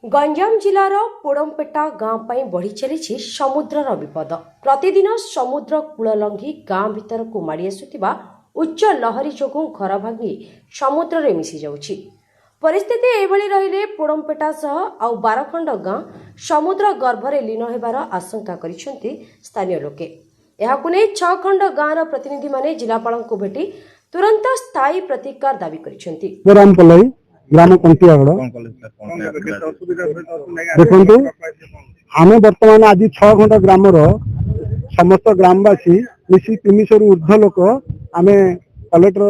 गंजाम जिलार पोड़मपेटा गांव पर बढ़ी चली समुद्रर विपद। प्रतिदिन समुद्र कूल लंघी गांव भीतर को माड़ी आसुथिबा उच्च लहरी जोगु घर भांगी समुद्र रे मिसी जाउछि। परिस्थिति एभली रहिले पोड़मपेटा सह आउ 12 खंड गांव समुद्र गर्भरे लीन हेबार आशंका करिसेंति स्थानीय लोके। एहाकु नै 6 खंड गांव प्रतिनिधि माने जिलापाल को भेटी तुरंत स्थायी प्रतिकार दाबी करिसेंति। ग्राम कंटियागड़ देखु आम बर्तमान आज 6 खंड ग्रामर समस्त ग्रामवासी मिसी 300 ऊर्ध लोक आम कलेक्टर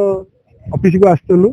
ऑफिस को आसलु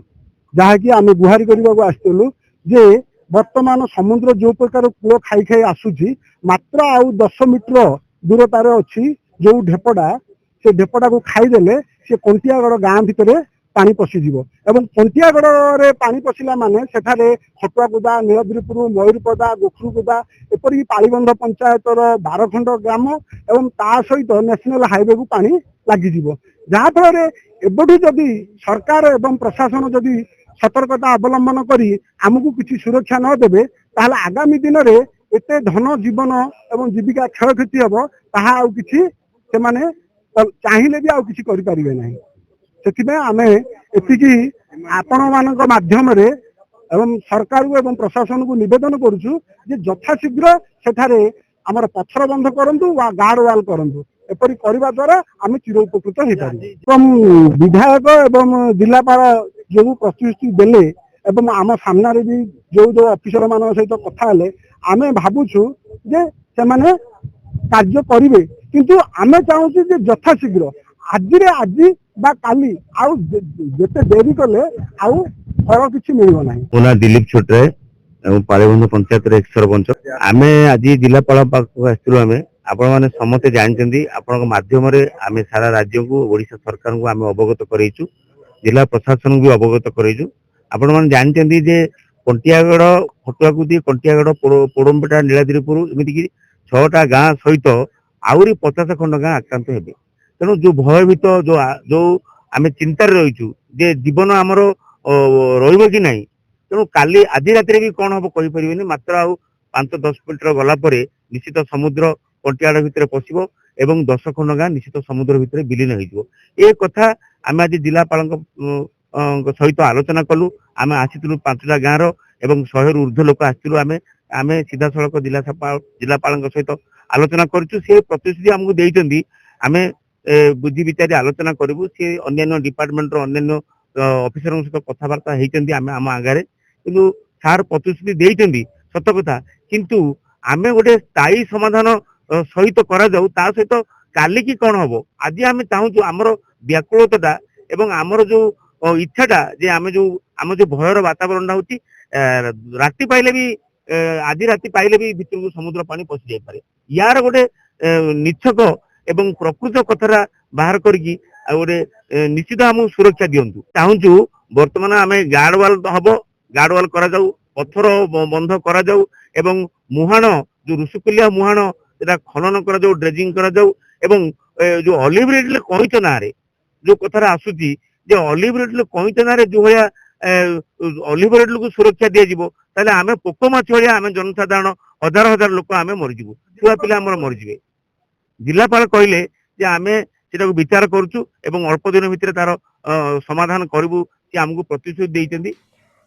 जहाँकि आम गुहारी करने को आसलु जे वर्तमान समुद्र जो प्रकार कूल खाई खाई आसूची मात्र आउ 10 मीटर दूरतार अच्छी जो ढेपटा से ढेपटा को खाईदेले से कंटियागड़ गाँ भितर पानी पशिଯିव एवं कंटियागड़ पानी पशिला माने सेठारे हटुआकुदा नीलगिरिपुर मयूरपदा गोखरुकुदा एपरिक पालीबंध पंचायतर 12 खंड ग्राम एवं ता सहित नेशनल हाईवे को पानी लगिଯିव जहाँफल एबठू जदि सरकार एवं प्रशासन जदि सतर्कता अवलंबन करी आमको किसी सुरक्षा न देवे ताहले आगामी दिन में एते धन जीवन एवं जीविका क्षयक्षति हम ताहा आउ किछि से माने चाहिले भी आउ किछि करि परिबे नाही। से आम एति आपण मान माध्यम एवं सरकार को एवं प्रशासन को निवेदन करुचु जे यथाशीघ्र सेठारे आमर पत्थर बंध करंतु वा गार्ड वाल करंतु एपरि करबा द्वारा आम चिर उपकृत हो पारि। एवं विधायक एवं जिलापाल जो प्रतिश्रुति देले एवं आम सामने भी जो जो ऑफिसर मान सहित कथा हेले आमे भाबुछु जे से माने कार्य करिवे किंतु आमे चाहूछु जे यथाशीघ्र आज बा काली आउ जेते देरी कले आउ फल किछि मिलिबो नाही। ओना दिलीप छोटराय एवं पालीबंध पंचायत रे सरपंच आमे आज जिलापाल पाखु आस्थिलु। आमे आपण माने समते जानचंदी आपण माध्यम रे आमे सारा राज्य को ओडिशा सरकार को आमे अवगत करैछु जिला प्रशासन को अवगत करैछु। आपण माने जानचंदी जे कंटियागड़ हटुआकुदी कंटियागड़ पोड़मपेटा नीलाद्रिपुर एमिति कि 6टा गां सहित आउरी 50 खंड गां आक्रांत हेबे। तेणु जो भयभीत जो जो आम चिंतार रहीचु जे जीवन आमर रही कि नहीं तेणु काली आज रात भी कौन हम कहीपर मात्र आउ 5-10 मीटर गलापर निश्चित समुद्र कंटियागड़ भितर पशिब एवं 10 खंड गाँ निश्चित समुद्र भितर विलीन हो कथा आम आज जिलापाल सहित आलोचना कलु। आम आसीलु 5टा गाँव एवं 100 ऊर्ध लोक आसीलु। आम सीधा सड़क जिलापाल सहित आलोचना करूँ। से प्रतिश्रुति आमको देइचंदी आमे बुद्धि विचारी आलोचना करूँ। सी अन्य डिपार्टमेंट अन्य ऑफिसर सहित कथबार्ता होती आम आगे कि सार प्रतिश्रुति देइचंदी सत कथा किंतु आमे गोटे स्थायी समाधान सहित करा जाऊ ता सहित काली की कौन हम आज आम चाहूँ आमर व्याकुलता एवं आमर जो इच्छाटा जे आम जो भयर वातावरण होती राति पाइले भी आज राति पाइले भी भितर समुद्र पानी पशि जाई पारे। यार गोटे निच्छक एवं प्रकृत कथरा बाहर करके गोटे निश्चित आम सुरक्षा दिंतु चाहूँ। बर्तमान आम गार्ड वाल हम गार्ड वाल करा जाऊ पत्थर बंध करा जाऊ एवं मुहाण जो ऋषिकुलिया मुहाण से खनन करा जाऊ ड्रेजिंग करा जाऊ एवं जो ऑलिव रिड कईच ना जो कथार आसूची जे ऑलिव रिड कईच ना जो भाया ऑलिव रिड को सुरक्षा दिज्व ताले आम पोक माछ भाया आम जनसाधारण हजार हजार लोक आम मरीजु छुआ पिला आम मरीजे। जिलापाल कहले जे आमे सेटा को विचार करूछु एवं अल्प दिन भितर तार समाधान करिवु कि हमको प्रतिश्रुति देइचंदी।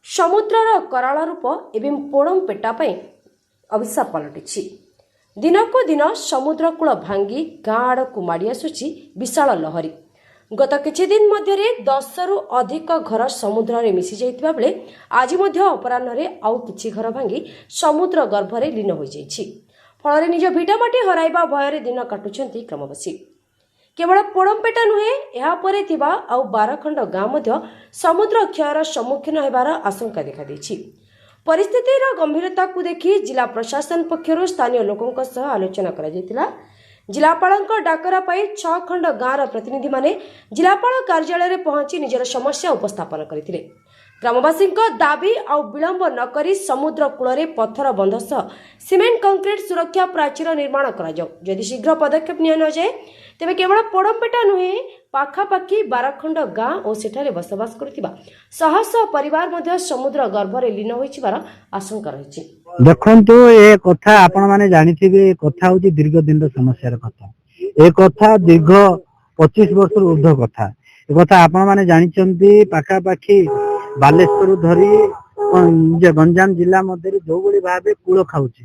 समुद्रर कराल रूप एवं पोड़मपेटा पई अभिशाप पलटिछि। दिनको दिन समुद्र कूल भांगी गाँ आड़क माड़ी आसुछि विशाल लहरी। गत किछि दिन मध्यरे 10 रु अधिक घर समुद्र रे मिसी जाइतिबा बेले आज मध्य अपराह्न रे आउ किछि घर भांगी समुद्र गर्भरे लीन होई जाइछि। फल निज भिटामाटी हराइबा भୟରେ दिन काटुछंती ग्रामवासी। केवल पोड़मपेटा नुहे यापर थिबा आउ 12 खंड गाँ मध्य समुद्र क्षयर सम्मुखीन हेबार आशंका देखा दैछि। परिस्थितिर गंभीरता को देखि जिला प्रशासन पक्षरु स्थानीय लोकंक सह आलोचना करा जैतिला। जिलापालक डाकरा पाई 6 खंड गाँर प्रतिनिधि माने जिलापाल कार्यालय रे पहुंची निजर समस्या उपस्थापन करथिले। ग्रामवासी दाबी आउ विलंब नकरी समुद्र कूल पत्थर बंध सह सीमेंट कंक्रीट सुरक्षा प्राचीर निर्माण करा जाऊ। यदि शीघ्र पदक्षेप निया न जाए तेबे केवल पोड़मपेटा नुहे ପାଖାପାଖି 12 ଖଣ୍ଡ ଗାଁ ଓ ସେଠାରେ ବସବାସ କରୁଥିବା ଶହ ଶହ ପରିବାର ମଧ୍ୟ ସମୁଦ୍ର ଗର୍ଭରେ ଲୀନ ହୋଇଯିବାର ଆଶଙ୍କା ରହିଛି। ଦେଖନ୍ତୁ ଏ କଥା ଆପଣ ମାନେ ଜାଣିଥିବେ, ଏ କଥା ହଉଛି ଦୀର୍ଘ ଦିନର ସମସ୍ୟାର କଥା। ଏ କଥା ଦୀର୍ଘ 25 ବର୍ଷର ଉର୍ଦ୍ଧ୍ୱ କଥା। ଏ କଥା ଆପଣ ମାନେ ଜାଣିଛନ୍ତି। ପାଖାପାଖି ବାଲେଶ୍ୱରରୁ ଧରି ଗଞ୍ଜାମ ଜିଲ୍ଲା ମଧ୍ୟରେ ଯୋଉଭଳି ଭାବେ କୂଳ ଖାଉଛି,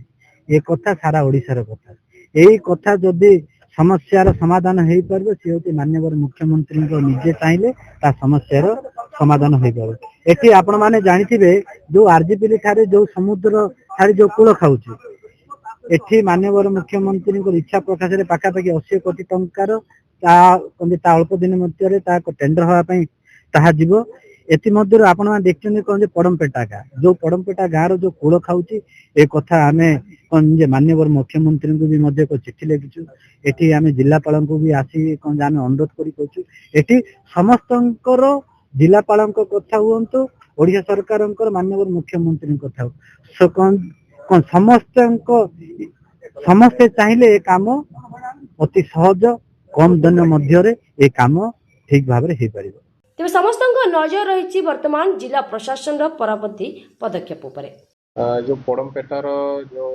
ଏ କଥା ସାରା ଓଡିଶାର କଥା। ଏଇ କଥା ଯଦି ସମସ୍ୟାର ସମାଧାନ ହେଇପାରିବ, ସେ ହଉଛି ମାନ୍ୟବର ମୁଖ୍ୟମନ୍ତ୍ରୀଙ୍କ ନିଜେ ଚାହିଁଲେ ତା ସମସ୍ୟାର ସମାଧାନ ହେଇପାରିବ। ଏଠି ଆପଣ ମାନେ ଜାଣିଥିବେ ଯୋଉ ଆରଜିପିଲି ଠାରେ ଯୋଉ ସମୁଦ୍ର ଠାରେ ଯୋଉ କୂଳ ଖାଉଛି, ଏଠି ମାନ୍ୟବର ମୁଖ୍ୟମନ୍ତ୍ରୀଙ୍କ ଇଚ୍ଛା ପ୍ରକାଶରେ ପାଖାପାଖି 80 କୋଟି ଟଙ୍କାର ତା ଅଳ୍ପ ଦିନ ମଧ୍ୟରେ ତା ଟେଣ୍ଡର ହେବା ପାଇଁ ତାହା ଯିବ। ଏଥିମଧ୍ୟରୁ ଆପଣମାନେ ଦେଖିଛନ୍ତି କଣ ଯେ ପଡମପେଟା ଗାଁ, ଯୋଉ ପଡମପେଟା ଗାଁର ଯୋଉ କୂଳ ଖାଉଛି, ଏ କଥା ଆମେ କଣ ଯେ ମାନ୍ୟବର ମୁଖ୍ୟମନ୍ତ୍ରୀଙ୍କୁ ବି ମଧ୍ୟ ଏକ ଚିଠି ଲେଖିଛୁ। ଏଠି ଆମେ ଜିଲ୍ଲାପାଳଙ୍କୁ ବି ଆସି କଣ ଯେ ଆମେ ଅନୁରୋଧ କରି କହୁଛୁ, ଏଠି ସମସ୍ତଙ୍କର ଜିଲ୍ଲାପାଳଙ୍କ କଥା ହୁଅନ୍ତୁ, ଓଡିଶା ସରକାରଙ୍କର ମାନ୍ୟବର ମୁଖ୍ୟମନ୍ତ୍ରୀଙ୍କ କଥା ସମସ୍ତେ ଚାହିଁଲେ ଏ କାମ ଅତି ସହଜ କମ ଦିନ ମଧ୍ୟରେ ଏ କାମ ଠିକ ଭାବରେ ହେଇପାରିବ। ତେବେ ସମସ୍ତଙ୍କ ନଜର ରହିଛି ବର୍ତ୍ତମାନ ଜିଲ୍ଲା ପ୍ରଶାସନର ପରବର୍ତ୍ତୀ ପଦକ୍ଷେପ ଉପରେ। जो पोडमपेटार जो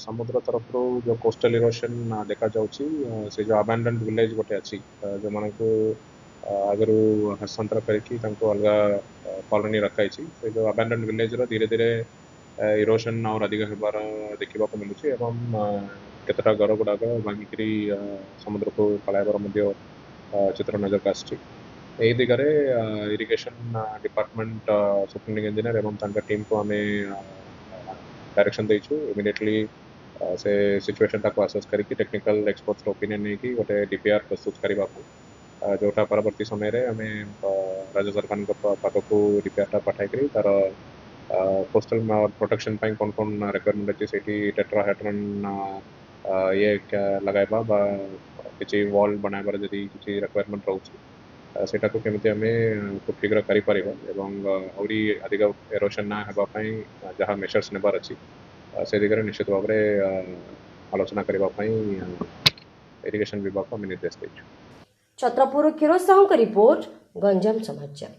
समुद्र तरफ जो कोस्टल इरोशन देखा जाउची, से जो अबैंडन्ड विलेज गोटे अच्छी जो मन को आगु हस्तांतर करके अलग कॉलोनी रखाई, से जो अबैंडन्ड विलेज धीरे धीरे इरोशन और अधिक होबार देखा मिलूँ एवं केतटा घर गुड़ाक भांगिकी समुद्र को पलायबार चित्र नजर का आसी। यही दिगरे इरिगेशन डिपार्टमेंट सुपरिटेंडिंग इंजीनियर एवं टीम को आम डायरेक्शन देचु। इमिडिएटली से सिचुएशन टाक आसेस करके टेक्निकल एक्सपर्ट्स ओपिनियन नहीं कि गोटे डीपीआर प्रस्तुत करने को, जोटा परवर्ती समय रे आम राज्य सरकार पाखक डीपीआर टा पठाई तार कोस्टल प्रोटेक्शन कौन कौन रिक्वायरमेंट अच्छी से टेट्राहेड्रन ये लगाइबा बा किसी वॉल बनाइबार जदि किसी रिक्वायरमेंट रोचे सेटा को केमिति आमे खूब शीघ्र करि परिबा एवं औरी अधिक एरोशन ना हेबा पई जहाँ मेजर्स नेबार अछि से दिगरे निश्चित भाव में आलोचना करबा पई इरिगेशन विभाग को निर्देश दैछु। छत्रपुर किरोज साहू का रिपोर्ट, गंजाम समाचार।